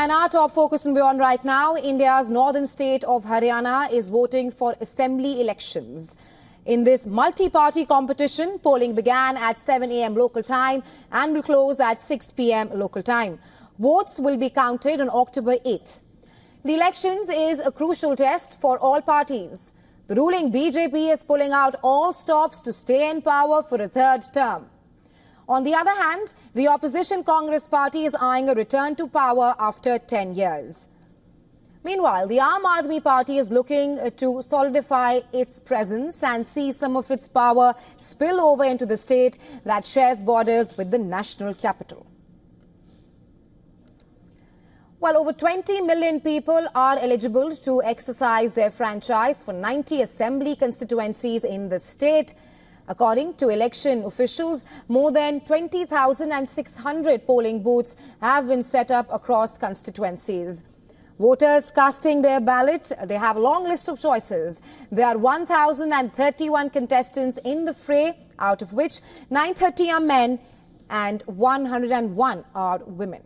And our top focus and beyond right now, India's northern state of Haryana is voting for assembly elections. In this multi-party competition, polling began at 7 a.m. local time and will close at 6 p.m. local time. Votes will be counted on October 8th. The elections is a crucial test for all parties. The ruling BJP is pulling out all stops to stay in power for a third term. On the other hand, the opposition Congress party is eyeing a return to power after 10 years. Meanwhile, the Aam Aadmi party is looking to solidify its presence and see some of its power spill over into the state that shares borders with the national capital. Well, over 20 million people are eligible to exercise their franchise for 90 assembly constituencies in the state. According to election officials, more than 20,600 polling booths have been set up across constituencies. Voters casting their ballot, they have a long list of choices. There are 1,031 contestants in the fray, out of which 930 are men and 101 are women.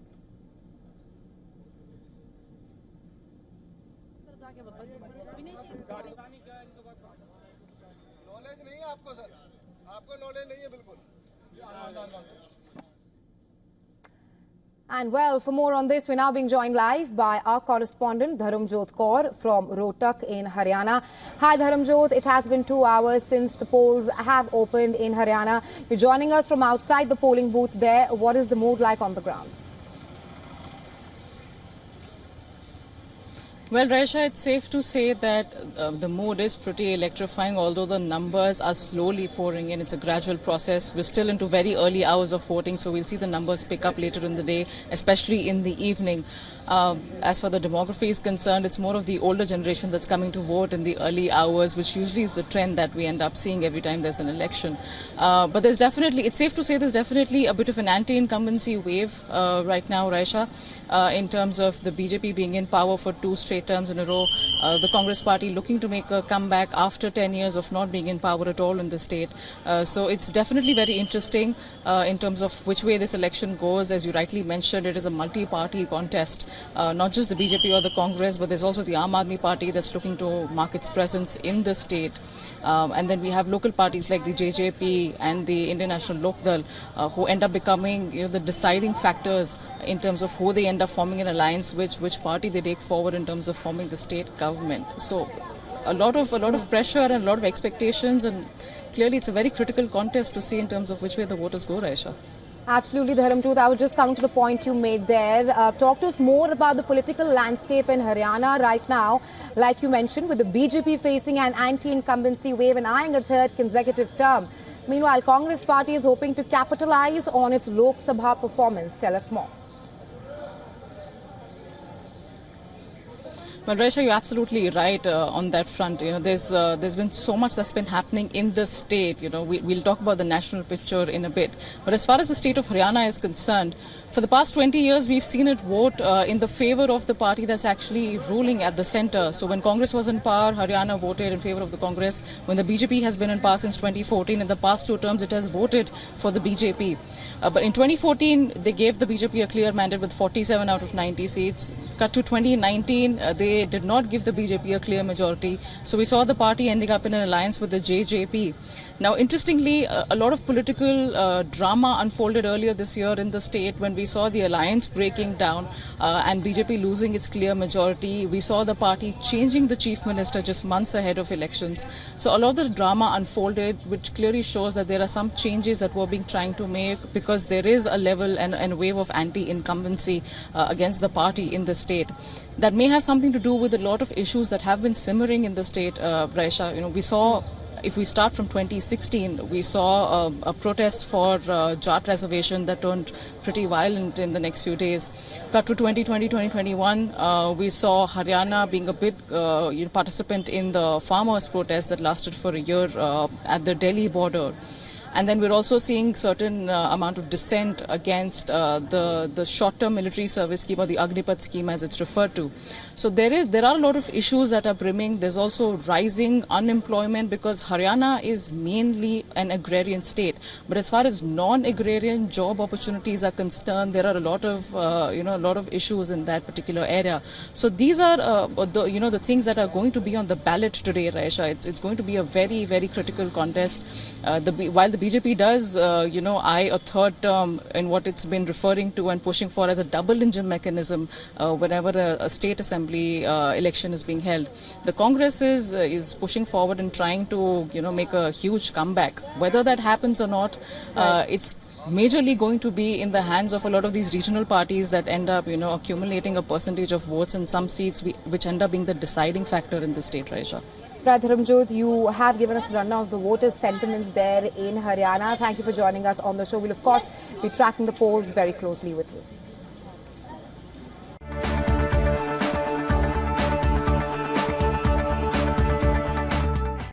And well, for more on this, we're now being joined live by our correspondent Dharamjot Kaur from Rohtak in Haryana. Hi Dharamjot, it has been 2 hours since the polls have opened in Haryana. You're joining us from outside the polling booth there. What is the mood like on the ground? Well, Raisha, it's safe to say that the mood is pretty electrifying, although the numbers are slowly pouring in. It's a gradual process. We're still into very early hours of voting, so we'll see the numbers pick up later in the day, especially in the evening. As far the demography is concerned, it's more of the older generation that's coming to vote in the early hours, which usually is the trend that we end up seeing every time there's an election. But there's definitely, it's safe to say there's definitely a bit of an anti-incumbency wave right now, Raisha, in terms of the BJP being in power for 2 straight terms in a row, the Congress party looking to make a comeback after 10 years of not being in power at all in the state. So it's definitely very interesting in terms of which way this election goes. As you rightly mentioned, it is a multi-party contest, not just the BJP or the Congress, but there's also the Aam Aadmi party that's looking to mark its presence in the state. And then we have local parties like the JJP and the Indian National Lokdal who end up becoming the deciding factors in terms of who they end up forming an alliance with, which party they take forward in terms of forming the state government. So a lot of pressure and a lot of expectations, and clearly it's a very critical contest to see in terms of which way the voters go, Raisha. Absolutely, Dharamjot. I was just coming to the point you made there. Talk to us more about the political landscape in Haryana right now. Like you mentioned, with the BJP facing an anti-incumbency wave and eyeing a third consecutive term. Meanwhile, Congress party is hoping to capitalize on its Lok Sabha performance. Tell us more. Well, Raisha, you're absolutely right on that front. There's been so much that's been happening in the state. We'll talk about the national picture in a bit. But as far as the state of Haryana is concerned, for the past 20 years, we've seen it vote in the favor of the party that's actually ruling at the center. So when Congress was in power, Haryana voted in favor of the Congress. When the BJP has been in power since 2014, in the past 2 terms, it has voted for the BJP. But in 2014, they gave the BJP a clear mandate with 47 out of 90 seats. Cut to 2019, they did not give the BJP a clear majority. So we saw the party ending up in an alliance with the JJP. Now, interestingly, a lot of political drama unfolded earlier this year in the state when we saw the alliance breaking down and BJP losing its clear majority. We saw the party changing the chief minister just months ahead of elections. So a lot of the drama unfolded, which clearly shows that there are some changes that we're being trying to make because there is a level and a wave of anti-incumbency against the party in the state. That may have something to do with a lot of issues that have been simmering in the state, Raisha. We saw, if we start from 2016, we saw a protest for Jat reservation that turned pretty violent in the next few days. Cut to 2020, 2021, we saw Haryana being a big participant in the farmers' protest that lasted for a year at the Delhi border. And then we're also seeing certain amount of dissent against the short-term military service scheme, or the Agnipath scheme as it's referred to. So there are a lot of issues that are brimming. There's also rising unemployment because Haryana is mainly an agrarian state. But as far as non-agrarian job opportunities are concerned, there are a lot of issues in that particular area. So these are the things that are going to be on the ballot today, Raisha. It's going to be a very, very critical contest. While the BJP does, eye a third term in what it's been referring to and pushing for as a double engine mechanism whenever a state assembly election is being held, the Congress is pushing forward and trying to make a huge comeback. Whether that happens or not, it's majorly going to be in the hands of a lot of these regional parties that end up accumulating a percentage of votes in some seats which end up being the deciding factor in the state, Raisha. Dharamjot, you have given us a rundown of the voters' sentiments there in Haryana. Thank you for joining us on the show. We'll of course be tracking the polls very closely with you.